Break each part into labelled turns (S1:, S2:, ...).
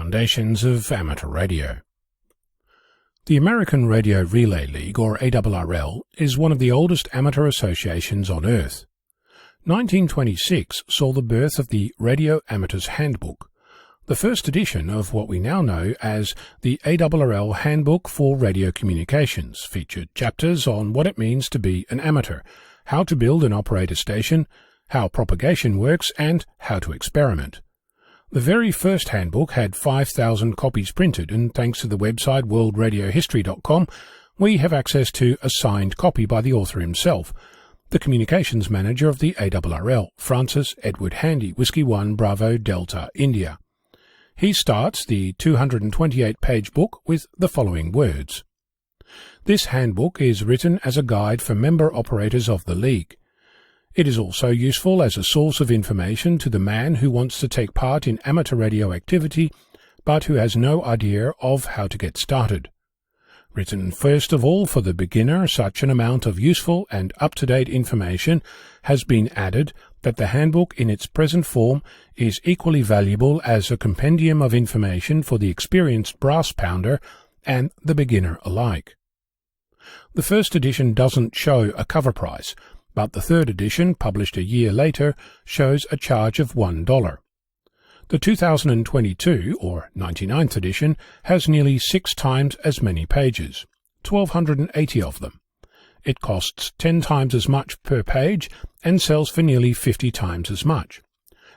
S1: Foundations of Amateur Radio. The American Radio Relay League, or ARRL, is one of the oldest amateur associations on Earth. 1926 saw the birth of the Radio Amateur's Handbook, the first edition of what we now know as the ARRL Handbook for Radio Communications. Featured chapters on what it means to be an amateur, how to build and operate a station, how propagation works, and how to experiment. The very first handbook had 5,000 copies printed, and thanks to the website worldradiohistory.com, we have access to a signed copy by the author himself, the communications manager of the ARRL, Francis Edward Handy, Whiskey 1 Bravo Delta, India. He starts the 228-page book with the following words. This handbook is written as a guide for member operators of the League. It is also useful as a source of information to the man who wants to take part in amateur radio activity, but who has no idea of how to get started. Written first of all for the beginner, such an amount of useful and up-to-date information has been added that the handbook in its present form is equally valuable as a compendium of information for the experienced brass pounder and the beginner alike. The first edition doesn't show a cover price, but the third edition, published a year later, shows a charge of $1. The 2022, or 99th edition, has nearly 6 times as many pages, 1,280 of them. It costs 10 times as much per page and sells for nearly 50 times as much,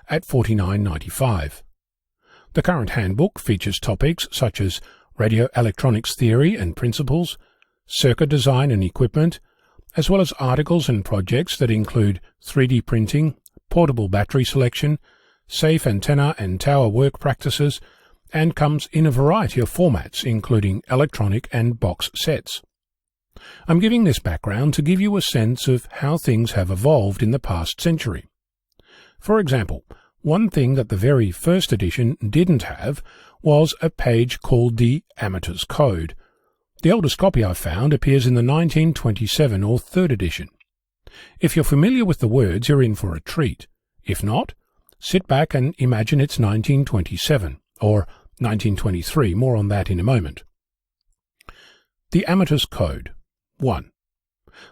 S1: at $49.95. The current handbook features topics such as radio electronics theory and principles, circuit design and equipment, as well as articles and projects that include 3D printing, portable battery selection, safe antenna and tower work practices, and comes in a variety of formats, including electronic and box sets. I'm giving this background to give you a sense of how things have evolved in the past century. For example, one thing that the very first edition didn't have was a page called the Amateur's Code. The oldest copy I found appears in the 1927 or 3rd edition. If you're familiar with the words, you're in for a treat. If not, sit back and imagine it's 1927, or 1923, more on that in a moment. The Amateur's Code. 1.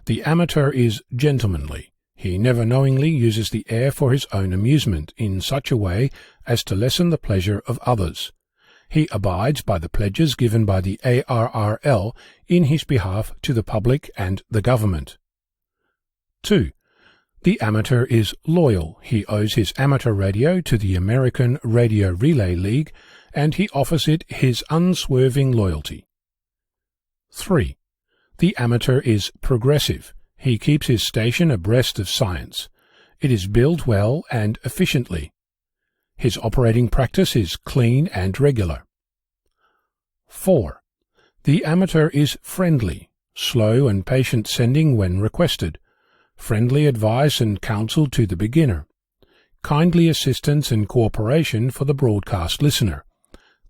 S1: The amateur is gentlemanly. He never knowingly uses the air for his own amusement in such a way as to lessen the pleasure of others. He abides by the pledges given by the ARRL in his behalf to the public and the government. 2. The amateur is loyal. He owes his amateur radio to the American Radio Relay League, and he offers it his unswerving loyalty. 3. The amateur is progressive. He keeps his station abreast of science. It is built well and efficiently. His operating practice is clean and regular. 4. The amateur is friendly, slow and patient sending when requested, friendly advice and counsel to the beginner, kindly assistance and cooperation for the broadcast listener.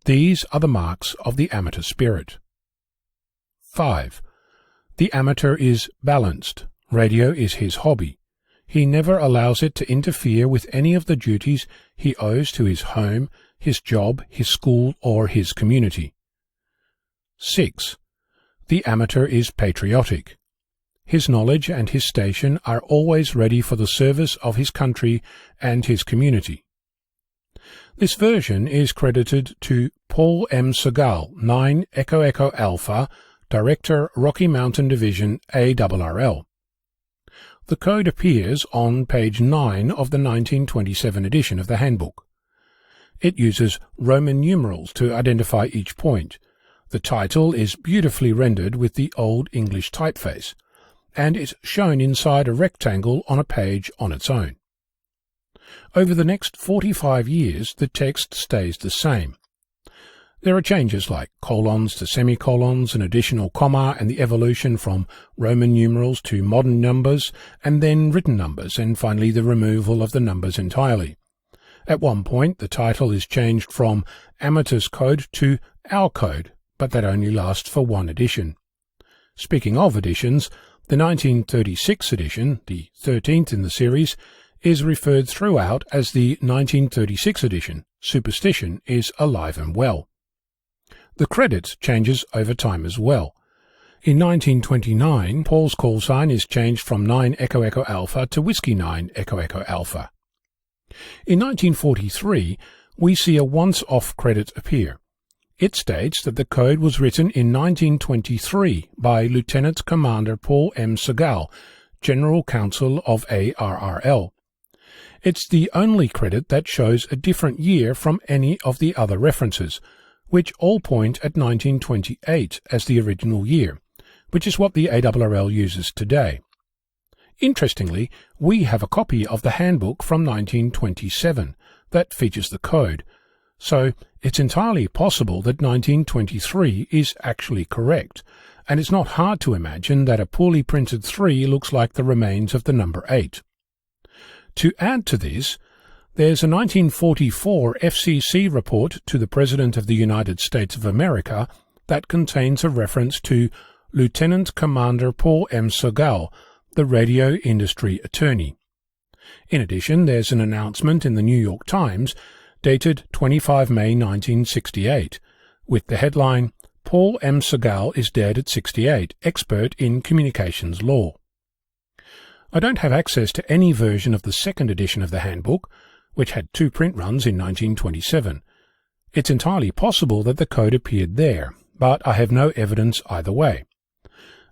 S1: These are the marks of the amateur spirit. 5. The amateur is balanced. Radio is his hobby. He never allows it to interfere with any of the duties he owes to his home, his job, his school, or his community. 6. The amateur is patriotic. His knowledge and his station are always ready for the service of his country and his community. This version is credited to Paul M. Segal, 9 Echo Echo Alpha, Director, Rocky Mountain Division, ARRL. The code appears on page 9 of the 1927 edition of the handbook. It uses Roman numerals to identify each point. The title is beautifully rendered with the Old English typeface, and is shown inside a rectangle on a page on its own. Over the next 45 years, the text stays the same. There are changes like colons to semicolons, an additional comma, and the evolution from Roman numerals to modern numbers, and then written numbers, and finally the removal of the numbers entirely. At one point, the title is changed from Amateur's Code to Our Code, but that only lasts for one edition. Speaking of editions, the 1936 edition, the 13th in the series, is referred throughout as the 1936 edition. Superstition is alive and well. The credit changes over time as well. In 1929, Paul's call sign is changed from 9 Echo Echo Alpha to Whiskey 9 Echo Echo Alpha. In 1943, we see a once-off credit appear. It states that the code was written in 1923 by Lieutenant Commander Paul M. Segal, General Counsel of ARRL. It's the only credit that shows a different year from any of the other references, which all point at 1928 as the original year, which is what the ARRL uses today. Interestingly, we have a copy of the Handbook from 1927 that features the code, so it's entirely possible that 1923 is actually correct, and it's not hard to imagine that a poorly printed 3 looks like the remains of the number 8. To add to this, there's a 1944 FCC report to the President of the United States of America that contains a reference to Lieutenant Commander Paul M. Segal, the radio industry attorney. In addition, there's an announcement in the New York Times dated 25 May 1968, with the headline, Paul M. Segal is dead at 68, expert in communications law. I don't have access to any version of the second edition of the Handbook, which had 2 print runs in 1927. It's entirely possible that the code appeared there, but I have no evidence either way.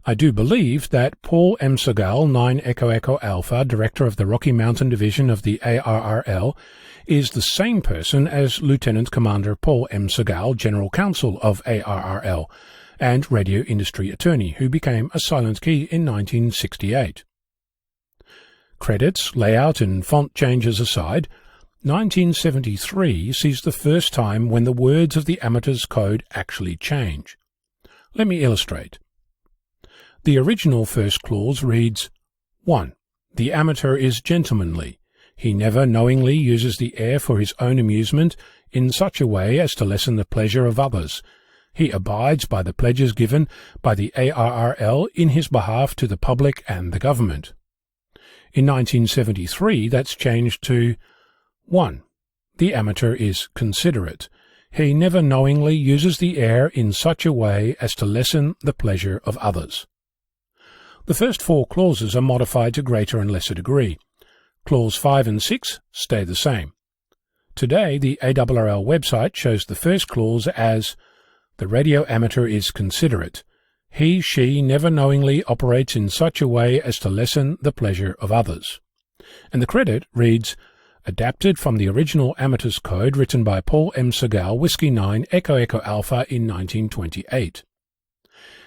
S1: I do believe that Paul M. Segal, 9 Echo Echo Alpha, Director of the Rocky Mountain Division of the ARRL, is the same person as Lieutenant Commander Paul M. Segal, General Counsel of ARRL, and radio industry attorney, who became a silent key in 1968. Credits, layout and font changes aside, 1973 sees the first time when the words of the amateur's code actually change. Let me illustrate. The original first clause reads, 1. The amateur is gentlemanly. He never knowingly uses the air for his own amusement in such a way as to lessen the pleasure of others. He abides by the pledges given by the ARRL in his behalf to the public and the government. In 1973, that's changed to 1. The amateur is considerate. He never knowingly uses the air in such a way as to lessen the pleasure of others. The first 4 clauses are modified to greater and lesser degree. Clause 5 and 6 stay the same. Today, the ARRL website shows the first clause as, the radio amateur is considerate. He, she never knowingly operates in such a way as to lessen the pleasure of others. And the credit reads, adapted from the original amateur's code written by Paul M. Segal, Whiskey 9 Echo Echo Alpha in 1928.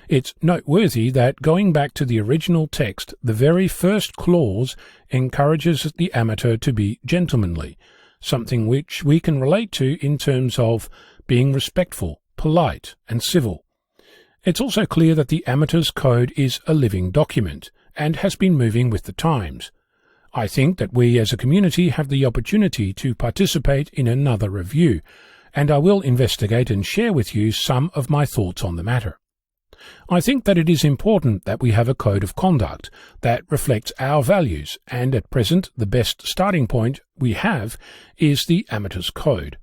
S1: It's noteworthy that going back to the original text, the very first clause encourages the amateur to be gentlemanly, something which we can relate to in terms of being respectful, polite, and civil. It's also clear that the amateur's code is a living document and has been moving with the times. I think that we as a community have the opportunity to participate in another review, and I will investigate and share with you some of my thoughts on the matter. I think that it is important that we have a code of conduct that reflects our values, and at present the best starting point we have is the Amateur's Code.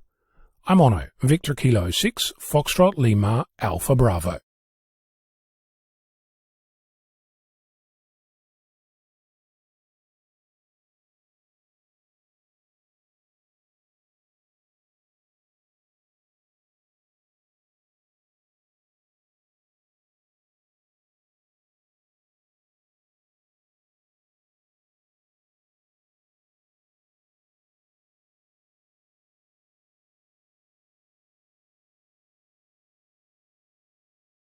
S1: I'm Ono, Victor Kilo 6, Foxtrot Lima, Alpha Bravo.